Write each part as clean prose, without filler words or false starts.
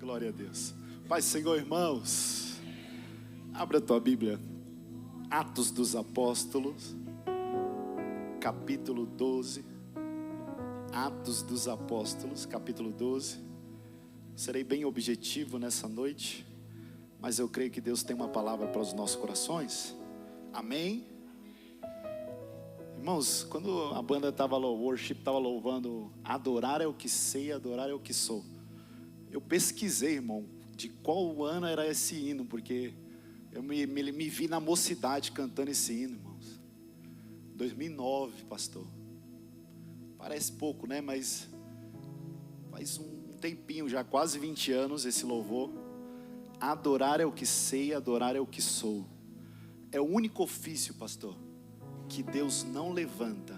Glória a Deus. Pai, Senhor, irmãos, abra a tua Bíblia, Atos dos Apóstolos, capítulo 12. Atos dos Apóstolos, capítulo 12. Serei bem objetivo nessa noite, mas eu creio que Deus tem uma palavra para os nossos corações. Amém? Irmãos, quando a banda estava worship, estava louvando, adorar é o que sei, adorar é o que sou. Eu pesquisei, irmão, de qual ano era esse hino, porque eu me vi na mocidade cantando esse hino, irmãos. 2009, pastor. Parece pouco, né? Mas faz um tempinho já, quase 20 anos esse louvor. Adorar é o que sei, adorar é o que sou. É o único ofício, pastor, que Deus não levanta.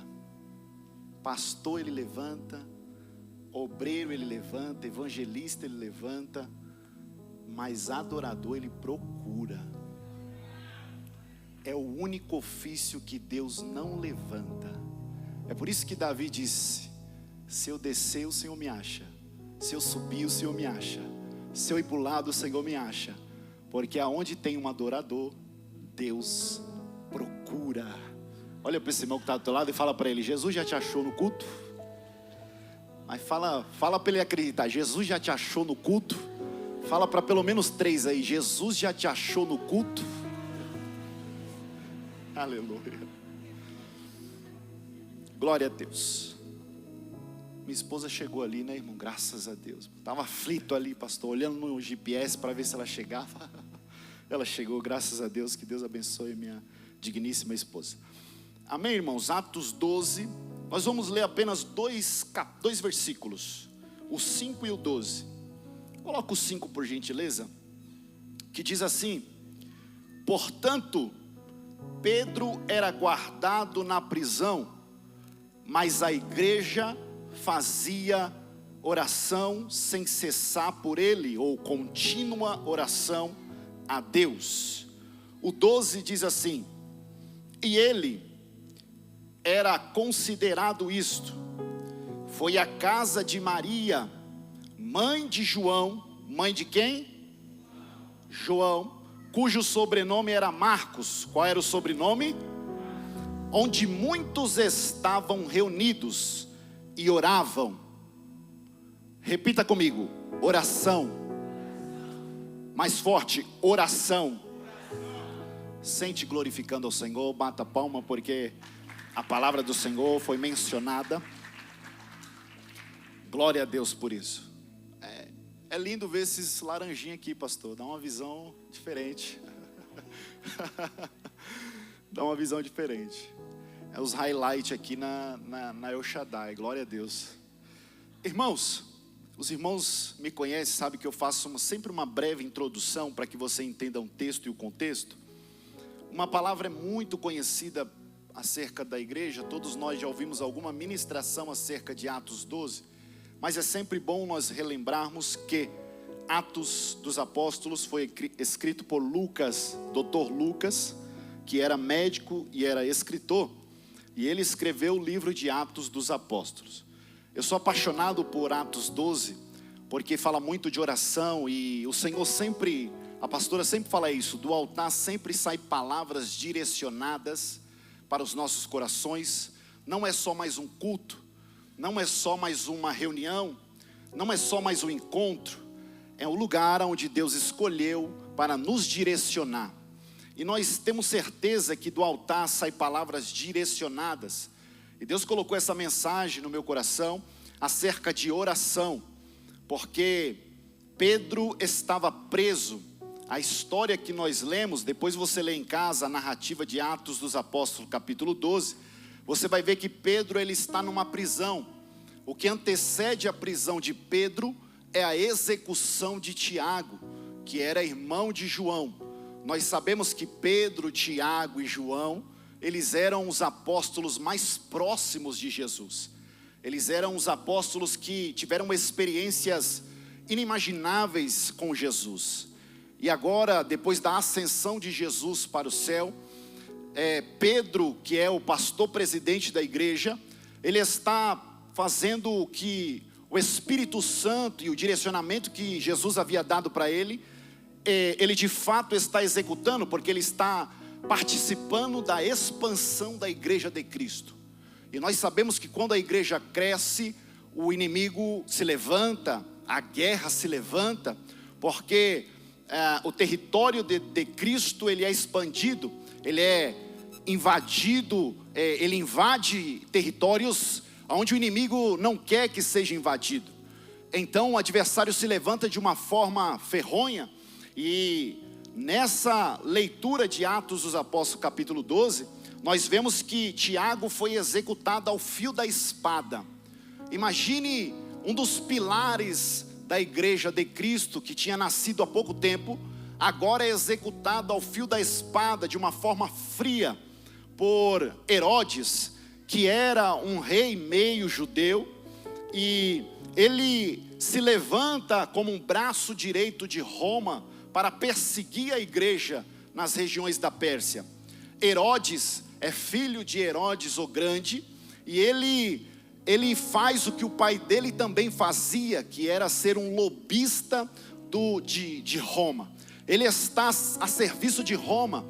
Pastor ele levanta, obreiro ele levanta, evangelista ele levanta, mas adorador ele procura. É o único ofício que Deus não levanta. É por isso que Davi disse: se eu descer, o Senhor me acha. Se eu subir, o Senhor me acha. Se eu ir para o lado, o Senhor me acha. Porque aonde tem um adorador, Deus procura. Olha para esse irmão que está do teu lado e fala para ele: Jesus já te achou no culto? Mas fala para ele acreditar: Jesus já te achou no culto? Fala para pelo menos 3 aí: Jesus já te achou no culto? Aleluia. Glória a Deus. Minha esposa chegou ali, né, irmão? Graças a Deus. Estava aflito ali, pastor, olhando no GPS para ver se ela chegava. Ela chegou, graças a Deus. Que Deus abençoe minha digníssima esposa. Amém, irmãos? Atos 12. Nós vamos ler apenas dois versículos, o 5 e o 12. Coloca o 5 por gentileza. Que diz assim: portanto, Pedro era guardado na prisão, mas a igreja fazia oração sem cessar por ele, ou contínua oração a Deus. O 12 diz assim: e ele era considerado isto, foi à casa de Maria, mãe de João. Mãe de quem? João, cujo sobrenome era Marcos. Qual era o sobrenome? Onde muitos estavam reunidos e oravam. Repita comigo: oração. Mais forte: oração. Sente glorificando ao Senhor, bata a palma, porque a palavra do Senhor foi mencionada. Glória a Deus por isso. É lindo ver esses laranjinhos aqui, pastor. Dá uma visão diferente. Dá uma visão diferente. É os highlights aqui na El Shaddai. Glória a Deus. Irmãos, os irmãos me conhecem, sabem que eu faço sempre uma breve introdução para que você entenda o texto e o contexto. Uma palavra muito conhecida acerca da igreja, todos nós já ouvimos alguma ministração acerca de Atos 12, mas é sempre bom nós relembrarmos que Atos dos Apóstolos foi escrito por Lucas, Dr. Lucas, que era médico e era escritor, e ele escreveu o livro de Atos dos Apóstolos. Eu sou apaixonado por Atos 12, porque fala muito de oração, e o Senhor sempre, a pastora sempre fala isso, do altar sempre sai palavras direcionadas para os nossos corações. Não é só mais um culto, não é só mais uma reunião, não é só mais um encontro. É um lugar onde Deus escolheu para nos direcionar. E nós temos certeza que do altar saem palavras direcionadas. E Deus colocou essa mensagem no meu coração acerca de oração, porque Pedro estava preso. A história que nós lemos, depois você lê em casa a narrativa de Atos dos Apóstolos, capítulo 12, você vai ver que Pedro ele está numa prisão. O que antecede a prisão de Pedro é a execução de Tiago, que era irmão de João. Nós sabemos que Pedro, Tiago e João, eles eram os apóstolos mais próximos de Jesus. Eles eram os apóstolos que tiveram experiências inimagináveis com Jesus. E agora, depois da ascensão de Jesus para o céu, Pedro, que é o pastor presidente da igreja, ele está fazendo o que o Espírito Santo e o direcionamento que Jesus havia dado para ele, ele de fato está executando, porque ele está participando da expansão da igreja de Cristo. E nós sabemos que quando a igreja cresce, o inimigo se levanta, a guerra se levanta, porque o território de Cristo, ele é expandido, ele é invadido, ele invade territórios onde o inimigo não quer que seja invadido. Então o adversário se levanta de uma forma ferronha. E nessa leitura de Atos dos Apóstolos capítulo 12, nós vemos que Tiago foi executado ao fio da espada. Imagine um dos pilares da igreja de Cristo, que tinha nascido há pouco tempo, agora é executado ao fio da espada, de uma forma fria, por Herodes, que era um rei meio judeu, e ele se levanta como um braço direito de Roma para perseguir a igreja nas regiões da Pérsia. Herodes é filho de Herodes o Grande, e ele faz o que o pai dele também fazia, que era ser um lobista de Roma. Ele está a serviço de Roma,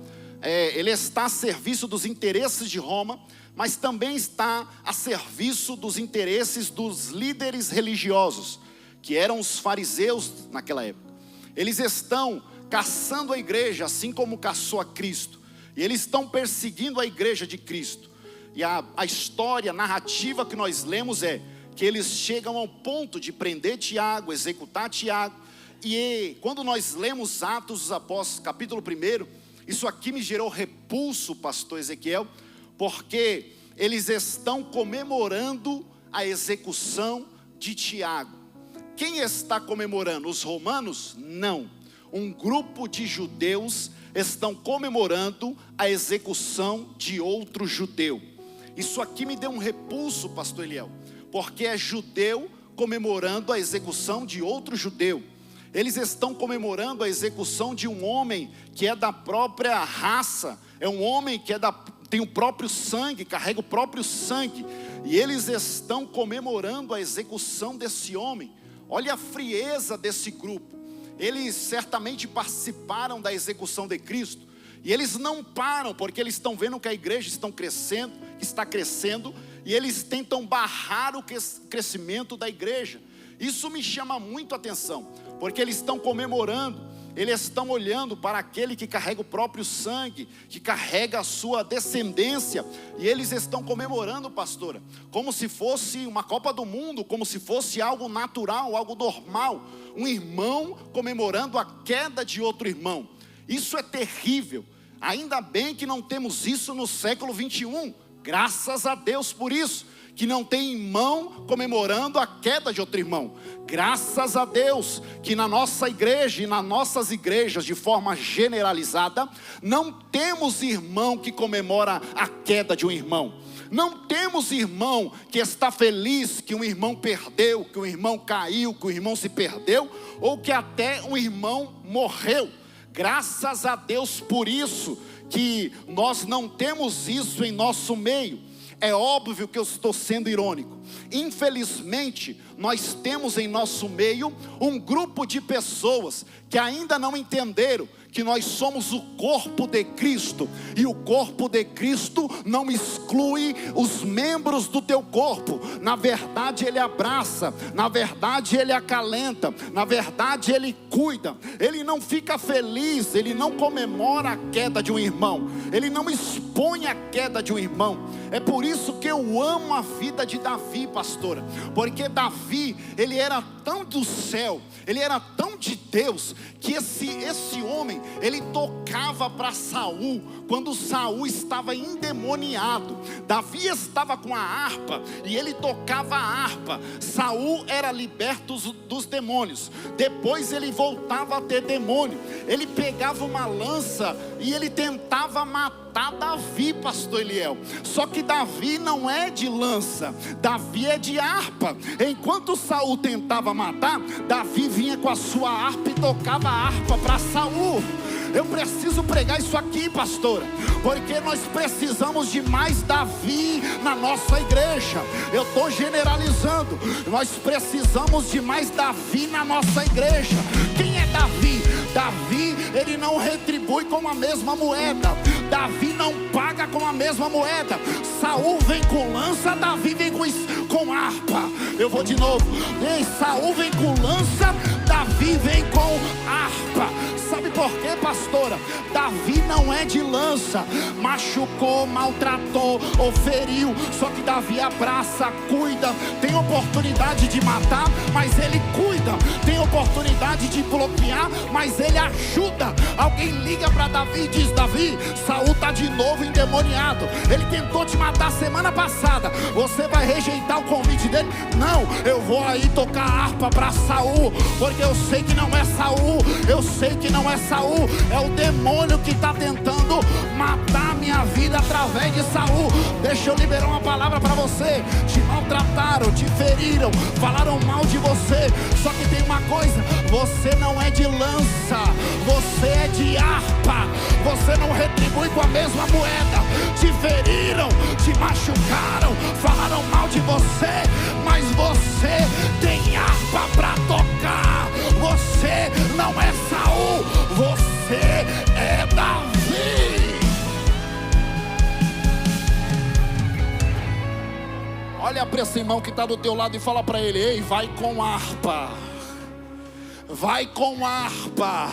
ele está a serviço dos interesses de Roma, mas também está a serviço dos interesses dos líderes religiosos, que eram os fariseus naquela época. Eles estão caçando a igreja, assim como caçou a Cristo, e eles estão perseguindo a igreja de Cristo. E a história, a narrativa que nós lemos é que eles chegam ao ponto de prender Tiago, executar Tiago. E quando nós lemos Atos dos Apóstolos capítulo 1, isso aqui me gerou repulso, pastor Ezequiel, porque eles estão comemorando a execução de Tiago. Quem está comemorando? Os romanos? Não. Um grupo de judeus estão comemorando a execução de outro judeu. Isso aqui me deu um repulso, pastor Eliel, porque é judeu comemorando a execução de outro judeu. Eles estão comemorando a execução de um homem que é da própria raça, é um homem que tem o próprio sangue, carrega o próprio sangue, e eles estão comemorando a execução desse homem. Olha a frieza desse grupo. Eles certamente participaram da execução de Cristo, e eles não param, porque eles estão vendo que a igreja está crescendo, e eles tentam barrar o crescimento da igreja. Isso me chama muito a atenção, porque eles estão comemorando, eles estão olhando para aquele que carrega o próprio sangue, que carrega a sua descendência, e eles estão comemorando, pastora, como se fosse uma Copa do Mundo, como se fosse algo natural, algo normal, um irmão comemorando a queda de outro irmão. Isso é terrível. Ainda bem que não temos isso no século 21, graças a Deus por isso, que não tem irmão comemorando a queda de outro irmão. Graças a Deus que na nossa igreja e nas nossas igrejas, de forma generalizada, não temos irmão que comemora a queda de um irmão. Não temos irmão que está feliz que um irmão perdeu, que um irmão caiu, que um irmão se perdeu, ou que até um irmão morreu. Graças a Deus por isso, que nós não temos isso em nosso meio. É óbvio que eu estou sendo irônico. Infelizmente, nós temos em nosso meio um grupo de pessoas que ainda não entenderam que nós somos o corpo de Cristo, e o corpo de Cristo não exclui os membros do teu corpo. Na verdade ele abraça, na verdade ele acalenta, na verdade ele cuida. Ele não fica feliz, ele não comemora a queda de um irmão, ele não expõe a queda de um irmão. É por isso que eu amo a vida de Davi, pastora, porque Davi, ele era tão do céu, ele era tão de Deus, que esse homem, ele tocava para Saul, quando Saul estava endemoniado. Davi estava com a harpa, e ele tocava a harpa. Saul era liberto dos demônios, depois ele voltava a ter demônio. Ele pegava uma lança, e ele tentava matar Davi, pastor Eliel. Só que Davi não é de lança, Davi é de harpa. Enquanto Saul tentava matar, Davi vinha com a sua harpa e tocava a harpa para Saul. Eu preciso pregar isso aqui, pastora, porque nós precisamos de mais Davi na nossa igreja. Eu estou generalizando. Nós precisamos de mais Davi na nossa igreja. Quem é Davi? Davi, ele não retribui com a mesma moeda. Davi não paga com a mesma moeda. Saul vem com lança, Davi vem com harpa. Eu vou de novo. Ei, Saul vem com lança, Davi vem com harpa. Sabe por quê, pastora? Davi não é de lança. Machucou, maltratou ou feriu. Só que Davi abraça, cuida. Tem oportunidade de matar, mas ele cuida. Tem oportunidade de bloquear, mas ele ajuda. Alguém liga para Davi e diz: Davi, Saul está de novo endemoniado. Ele tentou te matar semana passada. Você vai rejeitar o convite dele? Não, eu vou aí tocar harpa para Saul, porque eu sei que não é Saul. Eu sei que não é Saul, é o demônio que está tentando matar minha vida através de Saul. Deixa eu liberar uma palavra para você. Te maltrataram, te feriram, falaram mal de você. Só que tem uma coisa: você não é de lança, você é de harpa. Você não retribui com a mesma moeda. Te feriram, te machucaram, falaram mal de você, mas você tem harpa para tocar. Você não é Saul, você é Davi. Olha para esse irmão que está do teu lado e fala para ele: ei, vai com harpa. Vai com harpa.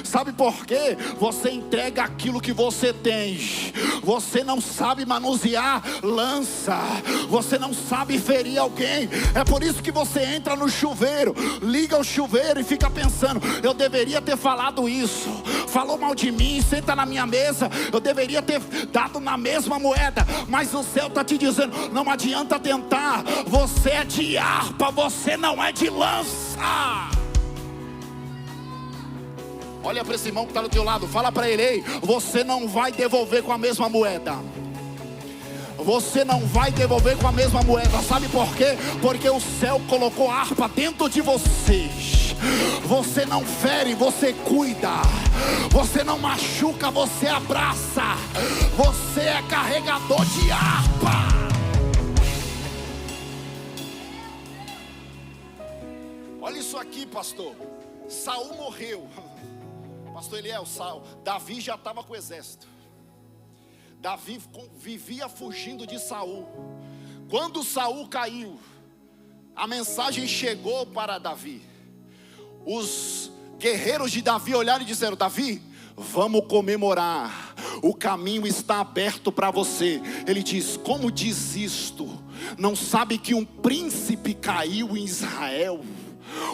Sabe por quê? Você entrega aquilo que você tem. Você não sabe manusear lança. Você não sabe ferir alguém. É por isso que você entra no chuveiro, liga o chuveiro e fica pensando: eu deveria ter falado isso. Falou mal de mim, senta na minha mesa. Eu deveria ter dado na mesma moeda. Mas o céu está te dizendo: não adianta tentar. Você é de harpa, você não é de lança. Olha para esse irmão que está do teu lado, fala para ele: ei, você não vai devolver com a mesma moeda. Você não vai devolver com a mesma moeda. Sabe por quê? Porque o céu colocou a harpa dentro de vocês. Você não fere, você cuida. Você não machuca, você abraça. Você é carregador de harpa. Olha isso aqui, pastor. Saul morreu. Pastor Eliel, Davi já estava com o exército. Davi vivia fugindo de Saul. Quando Saul caiu, a mensagem chegou para Davi. Os guerreiros de Davi olharam e disseram: Davi, vamos comemorar. O caminho está aberto para você. Ele diz: como diz isto? Não sabe que um príncipe caiu em Israel?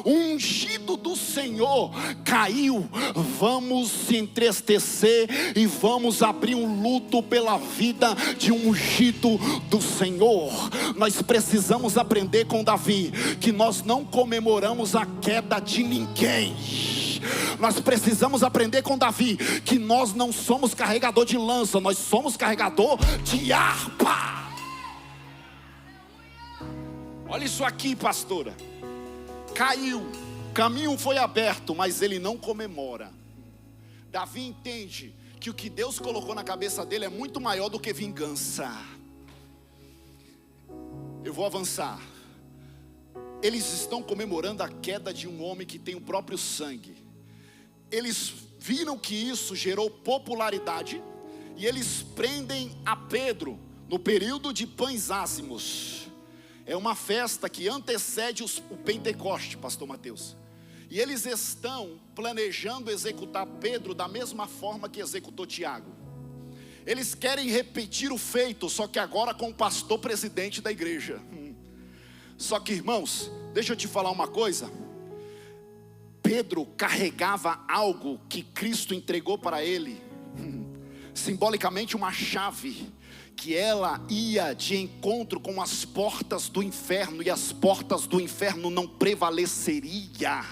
O ungido do Senhor caiu. Vamos se entristecer e vamos abrir um luto pela vida de um ungido do Senhor. Nós precisamos aprender com Davi que nós não comemoramos a queda de ninguém. Nós precisamos aprender com Davi que nós não somos carregador de lança, nós somos carregador de harpa. Olha isso aqui, pastora. Caiu, o caminho foi aberto, mas ele não comemora. Davi entende que o que Deus colocou na cabeça dele é muito maior do que vingança. Eu vou avançar. Eles estão comemorando a queda de um homem que tem o próprio sangue. Eles viram que isso gerou popularidade e eles prendem a Pedro no período de pães ázimos. É uma festa que antecede o Pentecoste, pastor Mateus. E eles estão planejando executar Pedro da mesma forma que executou Tiago. Eles querem repetir o feito, só que agora com o pastor presidente da igreja. Só que, irmãos, deixa eu te falar uma coisa. Pedro carregava algo que Cristo entregou para ele, simbolicamente uma chave, que ela ia de encontro com as portas do inferno, e as portas do inferno não prevaleceriam.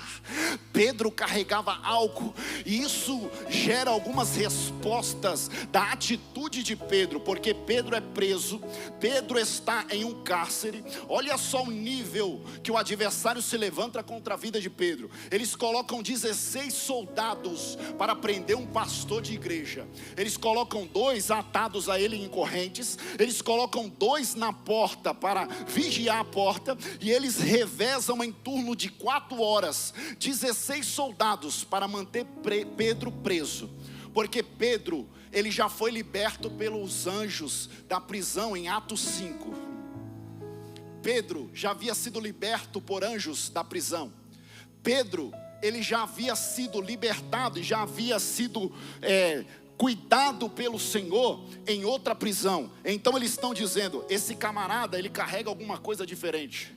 Pedro carregava algo, e isso gera algumas respostas da atitude de Pedro, porque Pedro é preso, Pedro está em um cárcere. Olha só o nível que o adversário se levanta contra a vida de Pedro. Eles colocam 16 soldados para prender um pastor de igreja, eles colocam 2 atados a ele em correntes, eles colocam 2 na porta para vigiar a porta, e eles revezam em turno de 4 horas, 16 soldados para manter Pedro preso, porque Pedro, ele já foi liberto pelos anjos da prisão em Atos 5. Pedro já havia sido liberto por anjos da prisão. Pedro, ele já havia sido libertado e já havia sido cuidado pelo Senhor em outra prisão. Então eles estão dizendo, esse camarada, ele carrega alguma coisa diferente.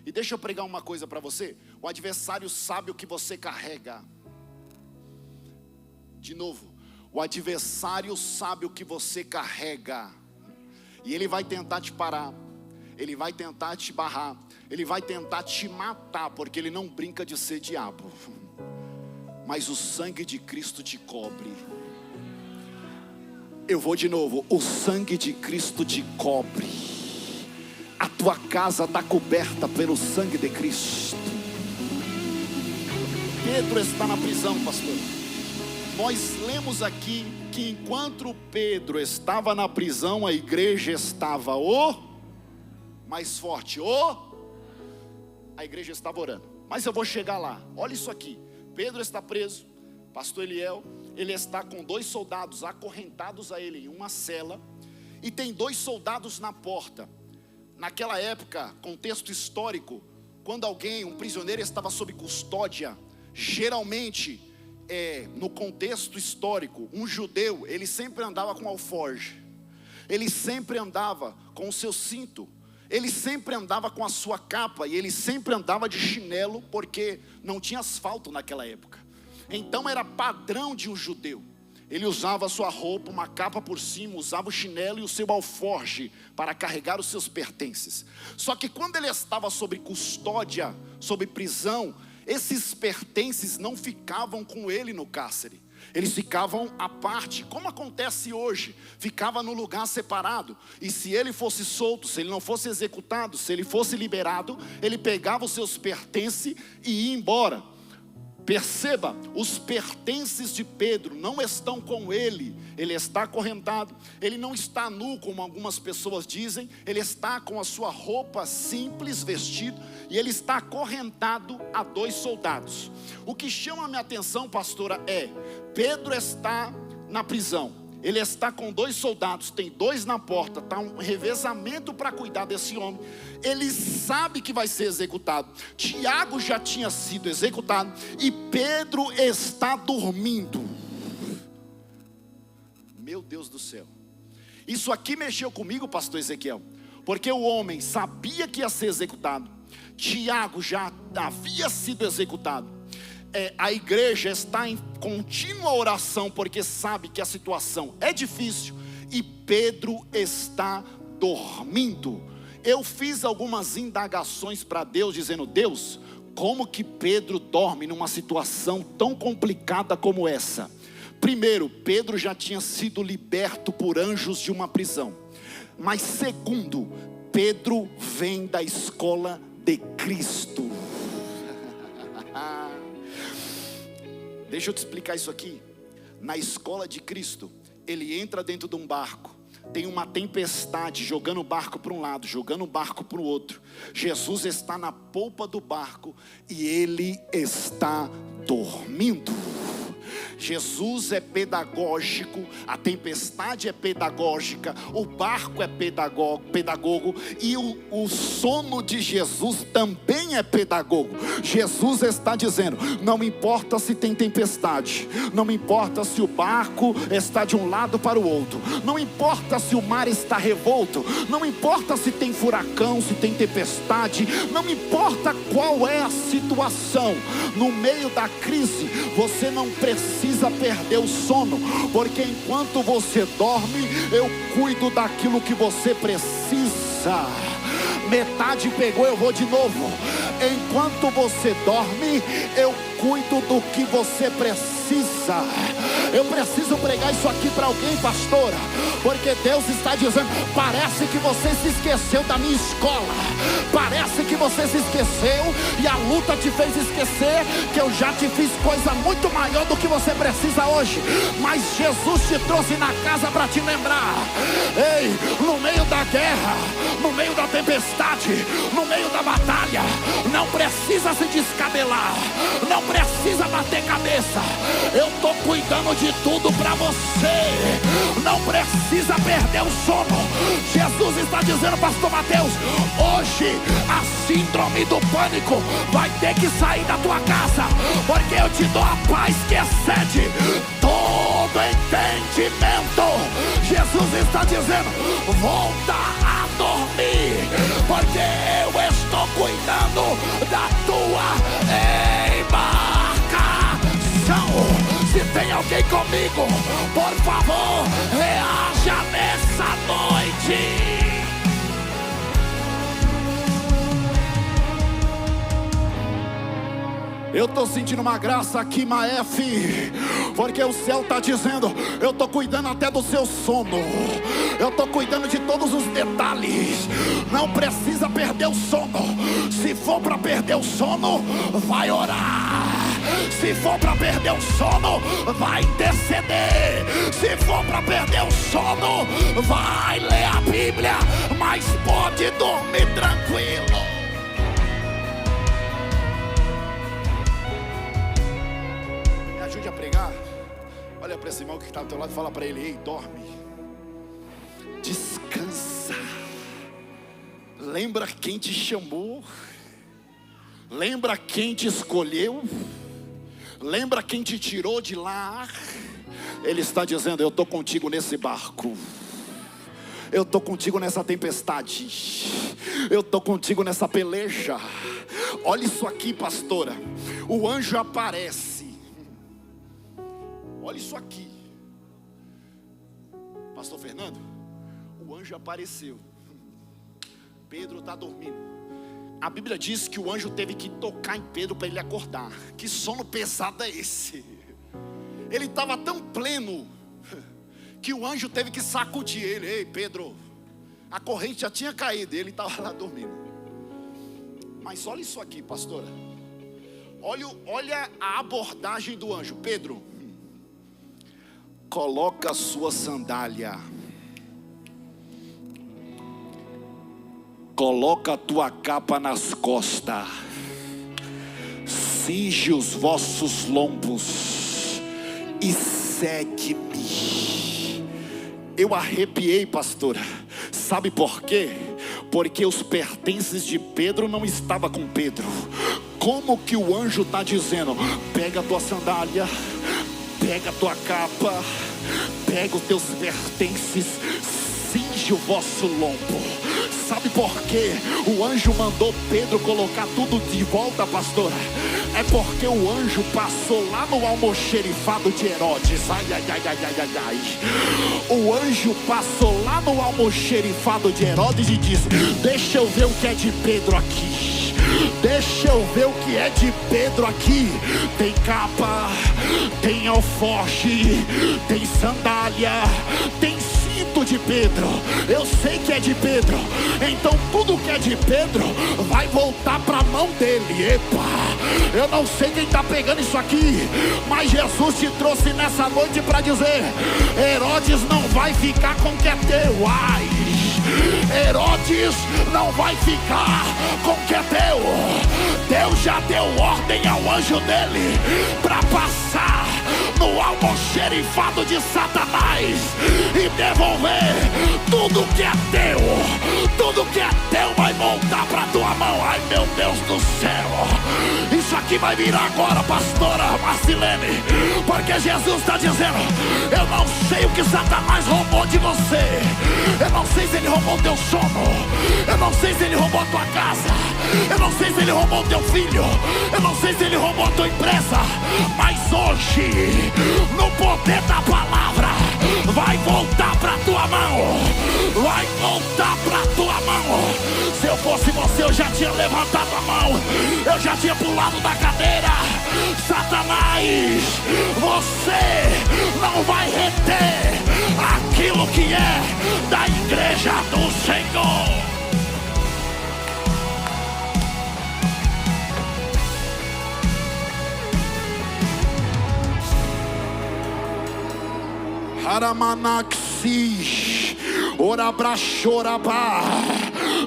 E deixa eu pregar uma coisa para você: o adversário sabe o que você carrega. De novo, o adversário sabe o que você carrega, e ele vai tentar te parar, ele vai tentar te barrar, ele vai tentar te matar, porque ele não brinca de ser diabo. Mas o sangue de Cristo te cobre. Eu vou de novo, o sangue de Cristo te cobre. A tua casa está coberta pelo sangue de Cristo. Pedro está na prisão, pastor. Nós lemos aqui que enquanto Pedro estava na prisão, a igreja estava mais forte, a igreja estava orando. Mas eu vou chegar lá. Olha isso aqui. Pedro está preso, pastor Eliel, ele está com 2 soldados acorrentados a ele em uma cela, e tem 2 soldados na porta. Naquela época, contexto histórico, quando um prisioneiro estava sob custódia, geralmente, no contexto histórico, um judeu, ele sempre andava com alforje, ele sempre andava com o seu cinto, ele sempre andava com a sua capa, e ele sempre andava de chinelo, porque não tinha asfalto naquela época. Então era padrão de um judeu. Ele usava a sua roupa, uma capa por cima, usava o chinelo e o seu alforje para carregar os seus pertences. Só que quando ele estava sob custódia, sob prisão, esses pertences não ficavam com ele no cárcere. Eles ficavam à parte, como acontece hoje, ficava no lugar separado. E se ele fosse solto, se ele não fosse executado, se ele fosse liberado, ele pegava os seus pertences e ia embora. Perceba, os pertences de Pedro não estão com ele. Ele está acorrentado, ele não está nu como algumas pessoas dizem. Ele está com a sua roupa simples, vestido, e ele está acorrentado a 2 soldados. O que chama a minha atenção, pastora, Pedro está na prisão. Ele está com 2 soldados, tem 2 na porta, está um revezamento para cuidar desse homem. Ele sabe que vai ser executado. Tiago já tinha sido executado e Pedro está dormindo. Meu Deus do céu. Isso aqui mexeu comigo, pastor Ezequiel, porque o homem sabia que ia ser executado. Tiago já havia sido executado. A igreja está em contínua oração, porque sabe que a situação é difícil, e Pedro está dormindo. Eu fiz algumas indagações para Deus, dizendo: Deus, como que Pedro dorme numa situação tão complicada como essa? Primeiro, Pedro já tinha sido liberto por anjos de uma prisão. Mas segundo, Pedro vem da escola de Cristo. Deixa eu te explicar isso aqui. Na escola de Cristo, ele entra dentro de um barco, tem uma tempestade jogando o barco para um lado, jogando o barco para o outro. Jesus está na polpa do barco e ele está dormindo. Jesus é pedagógico, a tempestade é pedagógica, o barco é pedagogo, e o sono de Jesus também é pedagogo. Jesus está dizendo: não importa se tem tempestade, não importa se o barco está de um lado para o outro, não importa se o mar está revolto, não importa se tem furacão, se tem tempestade, não importa qual é a situação, no meio da crise, você não precisa perder o sono, porque enquanto você dorme, eu cuido daquilo que você precisa. Metade pegou, eu vou de novo. Enquanto você dorme, eu cuido do que você precisa. Eu preciso pregar isso aqui para alguém, pastora, porque Deus está dizendo: parece que você se esqueceu da minha escola, parece que você se esqueceu e a luta te fez esquecer que eu já te fiz coisa muito maior do que você precisa hoje. Mas Jesus te trouxe na casa para te lembrar: ei, no meio da guerra, no meio da tempestade, no meio da batalha, não precisa se descabelar, não precisa bater cabeça. Eu estou cuidando de tudo para você. Não precisa perder o sono. Jesus está dizendo, pastor Mateus, hoje a síndrome do pânico vai ter que sair da tua casa, porque eu te dou a paz que excede todo entendimento. Jesus está dizendo: volta a dormir, porque eu estou cuidando da tua embarcação. Se tem alguém comigo, por favor, reaja nessa noite. Eu estou sentindo uma graça aqui, Maef, porque o céu está dizendo: eu estou cuidando até do seu sono, eu estou cuidando de todos os detalhes. Não precisa perder o sono. Se for para perder o sono, vai orar. Se for para perder o sono, vai interceder. Se for para perder o sono, vai ler a Bíblia. Mas pode dormir tranquilo. Me ajude a pregar. Olha para esse irmão que está ao teu lado e fala para ele: ei, dorme, descansa. Lembra quem te chamou, lembra quem te escolheu, lembra quem te tirou de lá. Ele está dizendo: eu estou contigo nesse barco, eu estou contigo nessa tempestade, eu estou contigo nessa peleja. Olha isso aqui, pastora. O anjo aparece. Olha isso aqui, pastor Fernando. O anjo apareceu. Pedro está dormindo. A Bíblia diz que o anjo teve que tocar em Pedro para ele acordar. Que sono pesado é esse? Ele estava tão pleno que o anjo teve que sacudir ele. Ei, Pedro, a corrente já tinha caído, ele estava lá dormindo. Mas olha isso aqui, pastora. Olha a abordagem do anjo. Pedro, coloca a sua sandália, coloca a tua capa nas costas, cinge os vossos lombos e segue-me. Eu arrepiei, pastora. Sabe por quê? Porque os pertences de Pedro não estavam com Pedro. Como que o anjo está dizendo: pega a tua sandália, pega a tua capa, pega os teus pertences, cinge o vosso lombo. Sabe por quê o anjo mandou Pedro colocar tudo de volta, pastora? É porque o anjo passou lá no almoxerifado de Herodes. Ai, ai, ai, ai, ai, ai, ai. O anjo passou lá no almoxerifado de Herodes e disse: deixa eu ver o que é de Pedro aqui, deixa eu ver o que é de Pedro aqui. Tem capa, tem alforje, tem sandália, tem cinto de Pedro. Eu sei que é de Pedro. Então tudo que é de Pedro vai voltar para a mão dele. Epa, eu não sei quem está pegando isso aqui, mas Jesus te trouxe nessa noite para dizer: Herodes não vai ficar com o que é teu. Ai, Herodes não vai ficar com o que é teu. Deus já deu ordem ao anjo dele para passar no almoxerifado de Satanás e devolver tudo que é teu. Tudo que é teu vai voltar para tua mão. Ai, meu Deus do céu, isso aqui vai virar agora, pastora Marcilene, porque Jesus está dizendo: eu não sei o que Satanás roubou de você. Eu não sei se ele roubou teu sono, eu não sei se ele roubou a tua casa, eu não sei se ele roubou teu filho, eu não sei se ele roubou a tua empresa. Mas hoje, no poder da palavra, vai voltar para tua mão. Vai voltar para tua mão. Se eu fosse você, eu já tinha levantado a mão, eu já tinha pulado da cadeira. Satanás, você não vai reter aquilo que é da igreja do Senhor. Aramanaxi, orabrachorabá.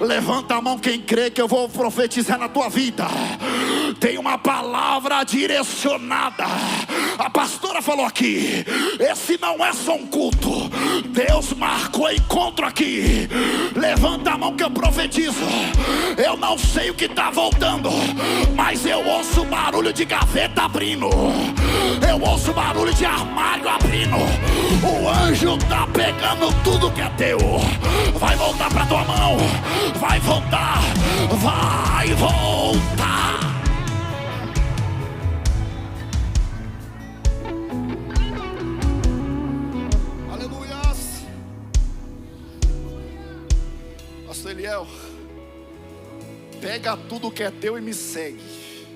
Levanta a mão quem crê que eu vou profetizar na tua vida. Tem uma palavra direcionada. A pastora falou aqui: esse não é só um culto, Deus marcou encontro aqui. Levanta a mão que eu profetizo. Eu não sei o que está voltando, mas eu ouço barulho de gaveta abrindo, eu ouço barulho de armário abrindo. O anjo está pegando tudo que é teu. Vai voltar para tua mão. Vai voltar. Vai voltar. Aleluias. Pastor Eliel, pega tudo que é teu e me segue.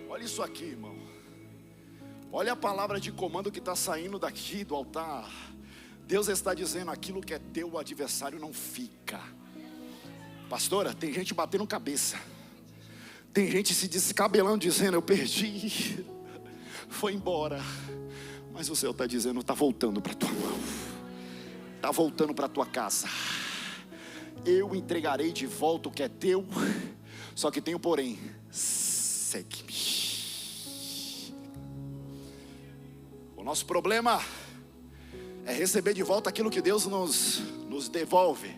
Olha isso aqui, irmão. Olha a palavra de comando que está saindo daqui do altar. Deus está dizendo: aquilo que é teu, o adversário não fica. Pastora, tem gente batendo cabeça, tem gente se descabelando dizendo: eu perdi, foi embora. Mas o Senhor está dizendo: está voltando para a tua mão, está voltando para a tua casa. Eu entregarei de volta o que é teu. Só que tem um porém: segue-me. O nosso problema é receber de volta aquilo que Deus nos devolve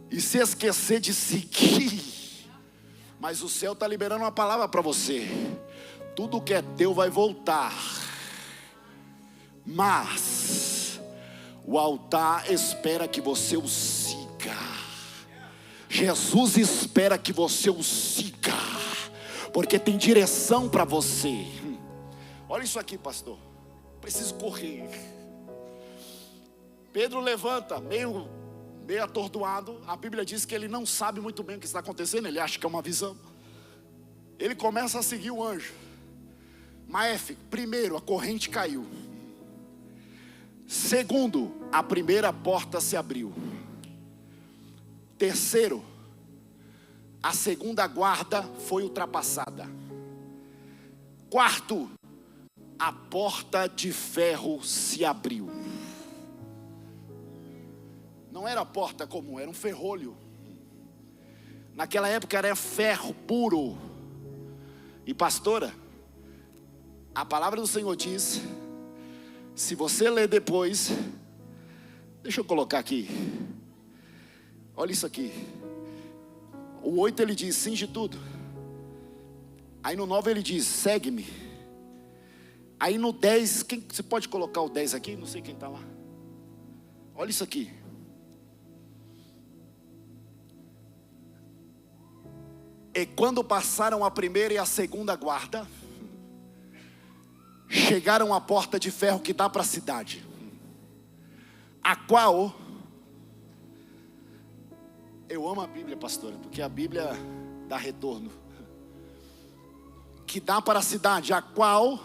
e se esquecer de seguir. Mas o céu está liberando uma palavra para você: tudo que é teu vai voltar, mas o altar espera que você o siga. Jesus espera que você o siga, porque tem direção para você. Olha isso aqui, pastor, preciso correr. Pedro levanta, meio atordoado. A Bíblia diz que ele não sabe muito bem o que está acontecendo, ele acha que é uma visão. Ele começa a seguir o anjo. Mas primeiro, a corrente caiu. Segundo, a primeira porta se abriu. Terceiro, a segunda guarda foi ultrapassada. Quarto, a porta de ferro se abriu. Não era porta comum, era um ferrolho. Naquela época era ferro puro. E pastora, a palavra do Senhor diz, se você ler depois, deixa eu colocar aqui, olha isso aqui. O 8 ele diz: cinge tudo. Aí no 9 ele diz: segue-me. Aí no 10, você pode colocar o 10 aqui? Não sei quem está lá. Olha isso aqui. E quando passaram a primeira e a segunda guarda, chegaram à porta de ferro que dá para a cidade, a qual, eu amo a Bíblia, pastora, porque a Bíblia dá retorno, que dá para a cidade, a qual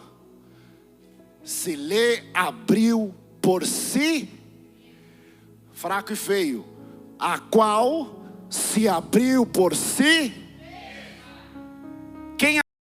se lhe abriu por si, fraco e feio, a qual se abriu por si.